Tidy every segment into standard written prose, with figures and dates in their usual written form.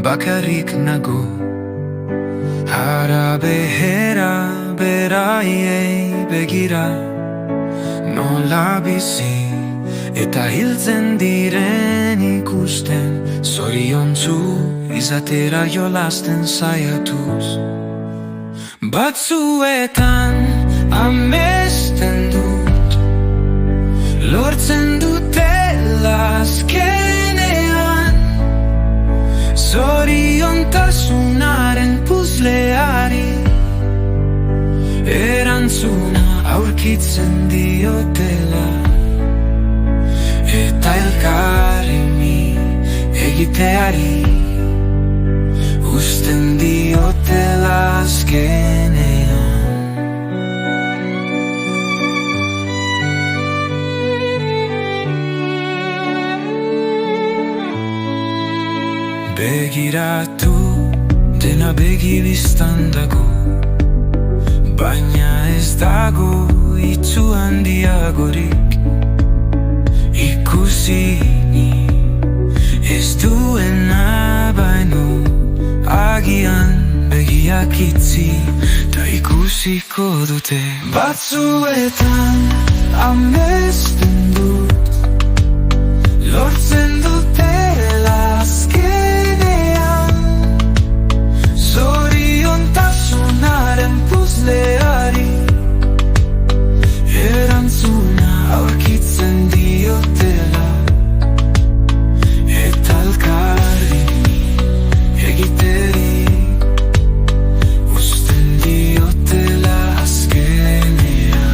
bakarrik nago. Hara behera beraiei begira, nola bizi eta hiltzen diren ikusten, zoriontsu izatera jolasten saiatuz. Batzuetan amesten dut, lortzen dutela azkenean, zoriontasunaren puzleari erantzuna aurkitzen diotela, eta elkarri egiteari uzten diotela azkenean. Begiratu dena begibistan dago, baina ez dago itzu handiagorik. Ikusi ez duena baino, agian begiak itzi ta ikusiko dute. Batzuetan amesten dut, lortzen dutela azkenean, zoriontasunaren puzleari erantzuna aurkitzen diotela, eta elkarri egiteri uzten diotela azkenean.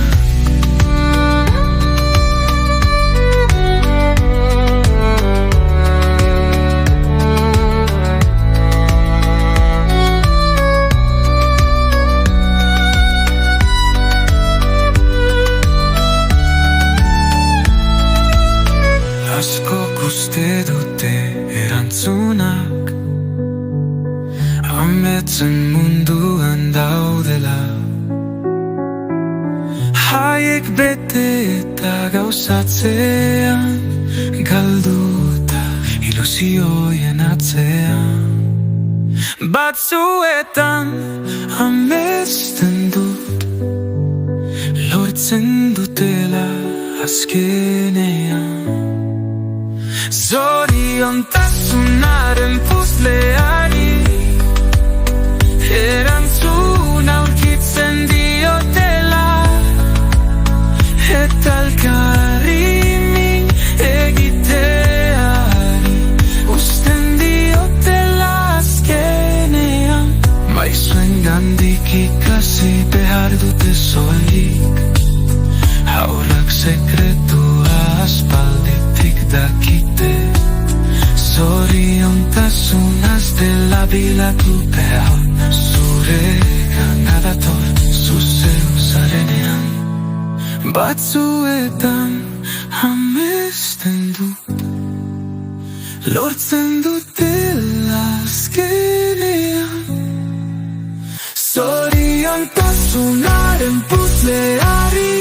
Askok uste dute erantzunak ametzen munduan daudela, haiek bete eta gauzatzean, galduta ilusioien atzean. Batzuetan amesten dut, lortzen dutela azkenean, zoriontasunaren puzleari erantzuna aurkitzen diotela, eta elkarri egiteari uzten diotela azkenean. Maizuen gandik ikasi behar dute soilik, haurrak sekretua aspalditik dakite, zoriontasunaz dela bilatu behar, zuregan adator zuzeu zarenean. Batzuetan amesten dut, lortzen dutela azkenean, zoriontasunaren puzleari